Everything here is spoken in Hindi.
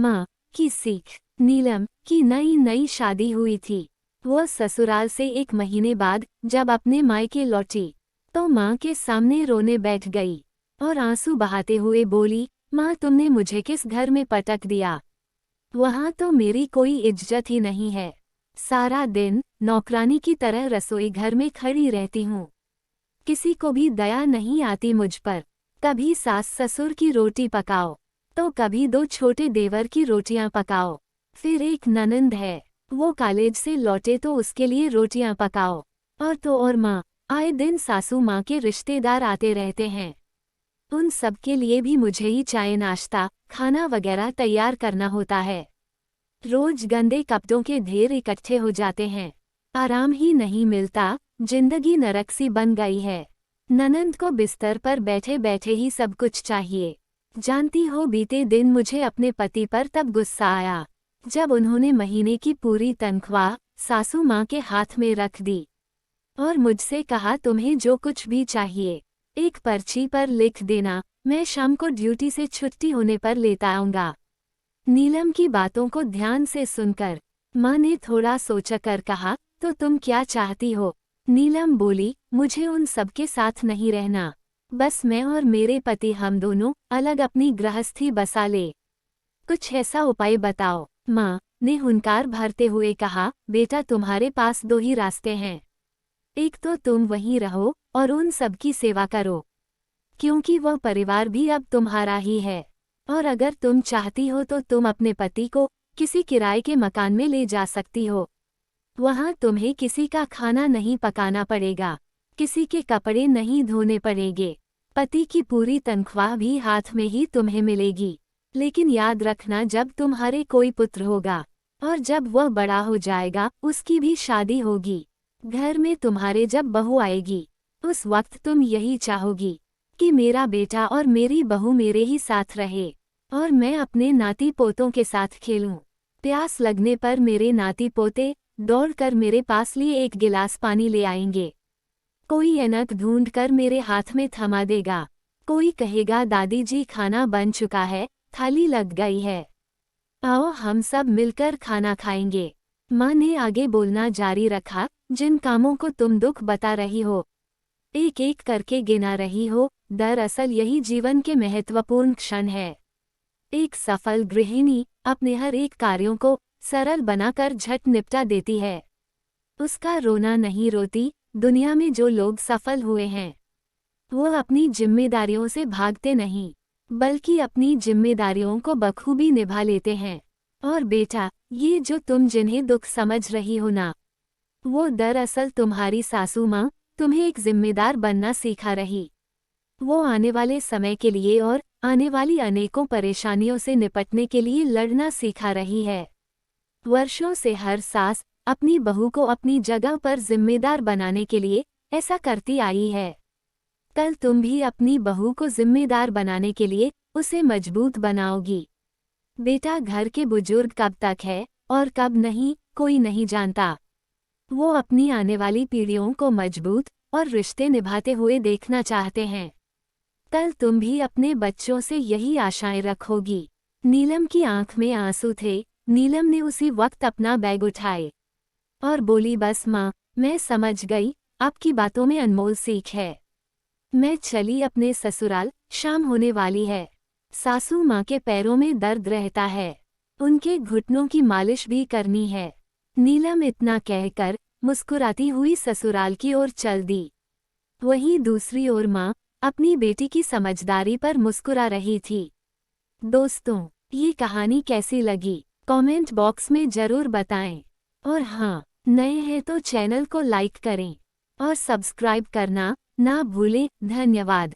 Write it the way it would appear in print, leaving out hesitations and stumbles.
माँ की सीख। नीलम की नई नई शादी हुई थी। वह ससुराल से 1 महीने बाद जब अपने मायके लौटी तो माँ के सामने रोने बैठ गई और आंसू बहाते हुए बोली, माँ तुमने मुझे किस घर में पटक दिया? वहाँ तो मेरी कोई इज्जत ही नहीं है। सारा दिन नौकरानी की तरह रसोई घर में खड़ी रहती हूँ। किसी को भी दया नहीं आती मुझ पर। कभी सास ससुर की रोटी पकाओ तो कभी 2 छोटे देवर की रोटियां पकाओ। फिर एक ननंद है, वो कॉलेज से लौटे तो उसके लिए रोटियां पकाओ। और तो और माँ, आए दिन सासू माँ के रिश्तेदार आते रहते हैं। उन सब के लिए भी मुझे ही चाय नाश्ता खाना वगैरह तैयार करना होता है। रोज गंदे कपड़ों के ढेर इकट्ठे हो जाते हैं। आराम ही नहीं मिलता, जिंदगी नरक सी बन गई है। ननंद को बिस्तर पर बैठे बैठे ही सब कुछ चाहिए। जानती हो बीते दिन मुझे अपने पति पर तब गुस्सा आया जब उन्होंने महीने की पूरी तनख्वाह सासू माँ के हाथ में रख दी और मुझसे कहा तुम्हें जो कुछ भी चाहिए एक पर्ची पर लिख देना, मैं शाम को ड्यूटी से छुट्टी होने पर लेता आऊंगा। नीलम की बातों को ध्यान से सुनकर माँ ने थोड़ा सोचकर कहा, तो तुम क्या चाहती हो? नीलम बोली, मुझे उन सबके साथ नहीं रहना, बस मैं और मेरे पति हम दोनों अलग अपनी गृहस्थी बसा ले। कुछ ऐसा उपाय बताओ। माँ ने हुंकार भरते हुए कहा, बेटा तुम्हारे पास 2 ही रास्ते हैं। एक तो तुम वहीं रहो और उन सब की सेवा करो, क्योंकि वह परिवार भी अब तुम्हारा ही है। और अगर तुम चाहती हो तो तुम अपने पति को किसी किराए के मकान में ले जा सकती हो। वहाँ तुम्हें किसी का खाना नहीं पकाना पड़ेगा, किसी के कपड़े नहीं धोने पड़ेंगे। पति की पूरी तनख्वाह भी हाथ में ही तुम्हें मिलेगी। लेकिन याद रखना, जब तुम्हारे कोई पुत्र होगा और जब वह बड़ा हो जाएगा उसकी भी शादी होगी। घर में तुम्हारे जब बहू आएगी उस वक्त तुम यही चाहोगी कि मेरा बेटा और मेरी बहू मेरे ही साथ रहे और मैं अपने नाती पोतों के साथ खेलूं। प्यास लगने पर मेरे नाती पोते दौड़कर मेरे पास लिए 1 गिलास पानी ले आएंगे। कोई ऐनक ढूंढकर मेरे हाथ में थमा देगा। कोई कहेगा, दादी जी खाना बन चुका है, थाली लग गई है, आओ हम सब मिलकर खाना खाएंगे। माँ ने आगे बोलना जारी रखा, जिन कामों को तुम दुख बता रही हो, एक एक करके गिना रही हो, दरअसल यही जीवन के महत्वपूर्ण क्षण है। एक सफल गृहिणी अपने हर एक कार्यों को सरल बनाकर झट निपटा देती है। उसका रोना नहीं रोती। दुनिया में जो लोग सफल हुए हैं वो अपनी जिम्मेदारियों से भागते नहीं, बल्कि अपनी जिम्मेदारियों को बखूबी निभा लेते हैं। और बेटा, ये जो तुम जिन्हें दुख समझ रही हो ना, वो दरअसल तुम्हारी सासू माँ तुम्हें एक जिम्मेदार बनना सिखा रही। वो आने वाले समय के लिए और आने वाली अनेकों परेशानियों से निपटने के लिए लड़ना सिखा रही है। वर्षों से हर सास अपनी बहू को अपनी जगह पर जिम्मेदार बनाने के लिए ऐसा करती आई है। कल तुम भी अपनी बहू को जिम्मेदार बनाने के लिए उसे मजबूत बनाओगी। बेटा, घर के बुजुर्ग कब तक है और कब नहीं कोई नहीं जानता। वो अपनी आने वाली पीढ़ियों को मजबूत और रिश्ते निभाते हुए देखना चाहते हैं। कल तुम भी अपने बच्चों से यही आशाएं रखोगी। नीलम की आंख में आंसू थे। नीलम ने उसी वक्त अपना बैग उठाए और बोली, बस माँ, मैं समझ गई, आपकी बातों में अनमोल सीख है। मैं चली अपने ससुराल, शाम होने वाली है। सासू माँ के पैरों में दर्द रहता है, उनके घुटनों की मालिश भी करनी है। नीलम इतना कहकर मुस्कुराती हुई ससुराल की ओर चल दी। वहीं दूसरी ओर माँ अपनी बेटी की समझदारी पर मुस्कुरा रही थी। दोस्तों, ये कहानी कैसी लगी कमेंट बॉक्स में जरूर बताएं। और हाँ, नए हैं तो चैनल को लाइक करें और सब्सक्राइब करना ना भूलें। धन्यवाद।